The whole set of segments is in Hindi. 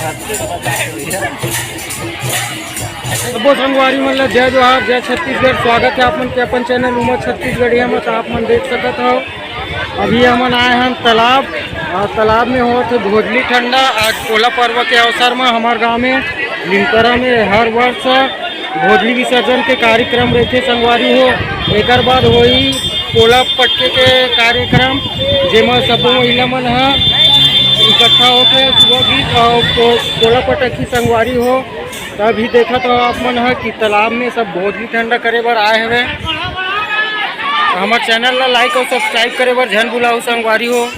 सबो संगवारी मन ला जय जोहार, जय छत्तीसगढ़। स्वागत है आप मन के अपन चैनल उमर छत्तीसगढ़िया में। तो आप मन देख सकत हो अभी हमन आए हैं तालाब और तालाब में हो थे भोजली ठंडा। आज पोला पर्व के अवसर में हमारे गांव में लिमकरा में हर वर्ष भोजली विसर्जन के कार्यक्रम रहते संगवारी हो। एक बाद होई पोला पटके के कार्यक्रम जेमा सबो महिला मन इकट्ठा होकर सुबह गीत और पोला पटकी संगवारी हो। तभी देखा तो आप मन है कि तालाब में सब भोजली ठंडा करे बर आए हुए। हमारे चैनल ला लाइक और सब्सक्राइब करे बर झन बुलाओ संगवारी हो।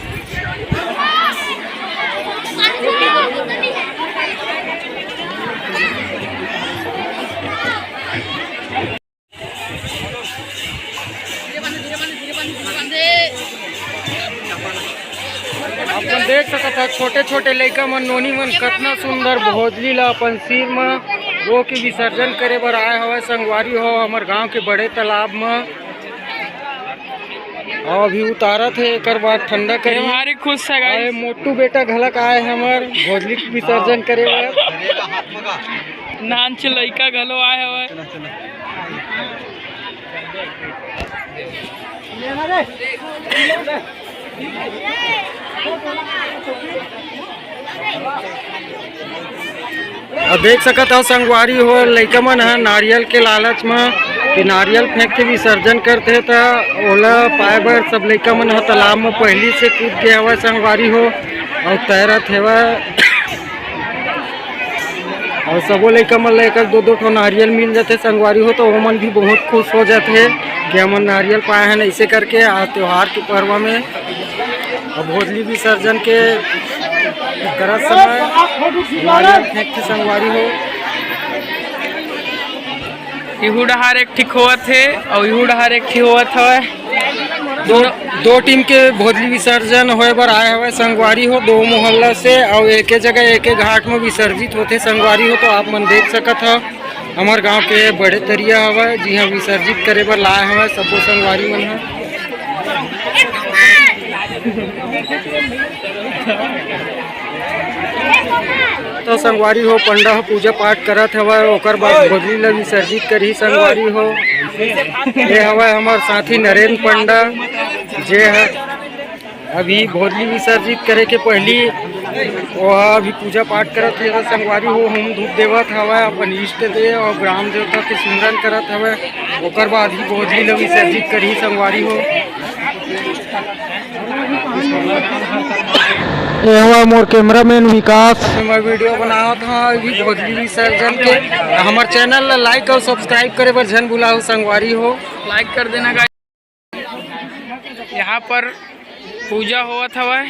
अपन देख सकता छोटे छोटे लड़का मन नोनी मन कितना सुंदर भोजली ला अपन सिर में वो के विसर्जन करे बर आए हवे संगवारी हो। हमारे गांव के बड़े तालाब में और अभी उतारत है एक बाद ठंडा करे हमारी खुश है। मोटू बेटा घलक आए हमार भोजली विसर्जन करे बर। नाच लड़का घलो आए हवे। और देख सकत हो संगवारी हो लड़का मन है नारियल के लालच में कि नारियल फेंक के विसर्जन करते तो ओला पाए बर सब लड़का मन है तालाब में पहली से कूद के हवा संगवारी हो और तैरत हेवा। और सबो लड़का मन लेकर दो दो ठो नारियल मिल जाते संगवारी हो तो वो मन भी बहुत खुश हो जाते हैं कि हम नारियल पाए हैं। ऐसे करके त्योहार के पर्व में और भोजली विसर्जन के करत समय नारियल फेंक के संगवारी हो। इहू डहार एक ठीक होवत है और इहू डहार एक ठीक होवत है। दो टीम के भोजली विसर्जन होए बर आए हुए संगवारी हो दो मोहल्ला से और एक जगह एक घाट में विसर्जित होते संगवारी हो। तो आप मन देख सकत हो हमारे गांव के बड़े तरिया हवा जी हाँ विसर्जित करे बर लाए हवे सबो संगवारी मन है। तो संगवारी हो पंडा हो पूजा पाठ करत हवा ओकर बाद भोजली ला विसर्जित करी संगवारी हो। ये हवा हमारे साथी नरेंद्र पंडा जे है अभी भोजली विसर्जित करे के पहली वह अभी पूजा पाठ करत है संगवारी हो। हम धूप देवत हवा अपन इष्ट देव और ग्राम देवता के सिमरन करत हवा ओकर बाद ही भोजली ला विसर्जित करी संगवारी हो। ये हुआ मोर कैमरामैन विकास मैं वीडियो बनावत हूँ अभी भोजली विसर्जन के। हमारे चैनल ला लाइक और सब्सक्राइब करे बर झन बुलाओ संगवारी हो। लाइक कर देना गाइस। यहाँ पर पूजा होवत हवा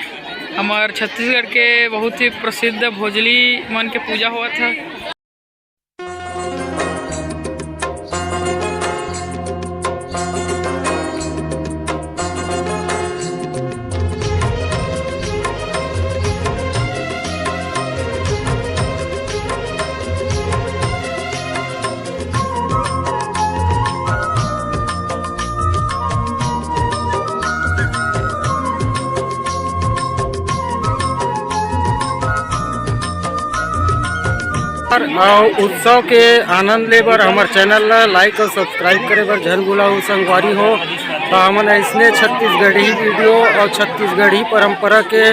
हमार छत्तीसगढ़ के बहुत ही प्रसिद्ध भोजली मन के पूजा होवत है। उत्सव के आनंद ले बर हमारे चैनल ला लाइक और सब्सक्राइब करे बर झन बुलाओ संगवारी हो। तो हमन ऐसने छत्तीसगढ़ी वीडियो और छत्तीसगढ़ी परंपरा के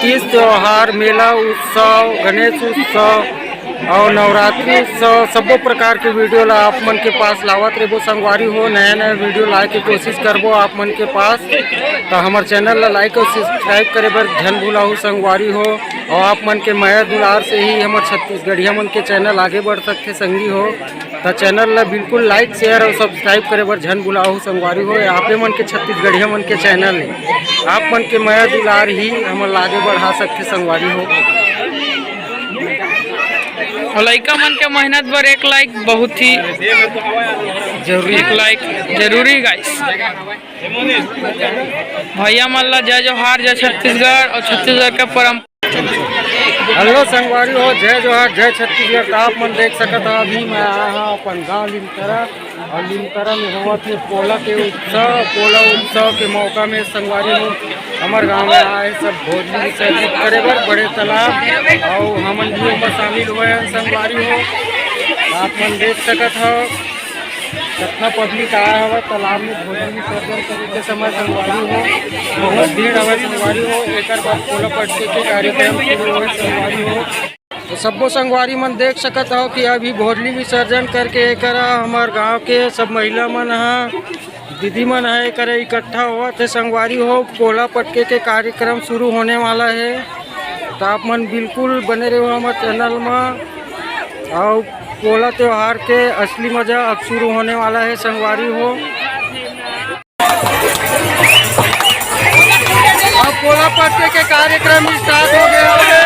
तीज त्योहार मेला उत्सव गणेश उत्सव और नवरात्रि उत्सव सबो प्रकार के वीडियो ला आप मन के पास लावत रेबो संगवारी हो। नया नया वीडियो लाए के कोशिश करबो आप मन के पास। तो हमारे चैनल ला लाइक और सब्सक्राइब करे बर झन भुलाहू संगवारी हो। और आप मन के माया दुलार से ही हमारे छत्तीसगढ़िया मन के चैनल आगे बढ़ सकते संगी हो। तो चैनल ला बिल्कुल लाइक शेयर और सब्सक्राइब करे बर झन भुलाहू संगवारी हो। आपे मन के छत्तीसगढ़िया मन के चैनल है आप मन के माया दुलार ही हम आगे बढ़ा सकते संगवारी हो। और लड़का मन के मेहनत पर एक लाइक बहुत ही जरूरी, एक लाइक जरूरी गाइस। भैया मन ला जय जोहार, जय छत्तीसगढ़ और छत्तीसगढ़ के परंपरा। हेलो संगवारी हो, जय जोहार, जय छत्तीसगढ़। तो आप मन देख सकत हो अभी मैं आया हाँ अपन गाँव लिमतरा, और लिमतरा में हुआ थे पोला के उत्सव। पोला उत्सव के मौका में संगवारी हो हमारे गांव में आए सब भोजली विसर्जित करे बर बड़े तालाब, और हमन भी उनमें शामिल हुए हैं संगवारी हो। आप मन देख सकत हो कितना पब्लिक आया हुआ तालाब में भोजन विसर्जन करे के समय संगवारी हो। बहुत भीड़ हवा संगवारी हो। एक बाद पोला पटके के कार्यक्रम शुरू हुए संगवारी हो। तो सबो संगवारी मन देख सकत हो कि अभी भोजली विसर्जन करके एक हमार गांव के सब महिला मन दीदी मन है एक इकट्ठा हुआ थे संगवारी हो। पोला पटके के कार्यक्रम शुरू होने वाला है, तो आप मन बिल्कुल बने रहो हमारे चैनल में। और पोला त्योहार के असली मज़ा अब शुरू होने वाला है संगवारी हो। अब पोला पटके के कार्यक्रम स्टार्ट हो गया है।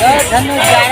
ज़्यादा हो गया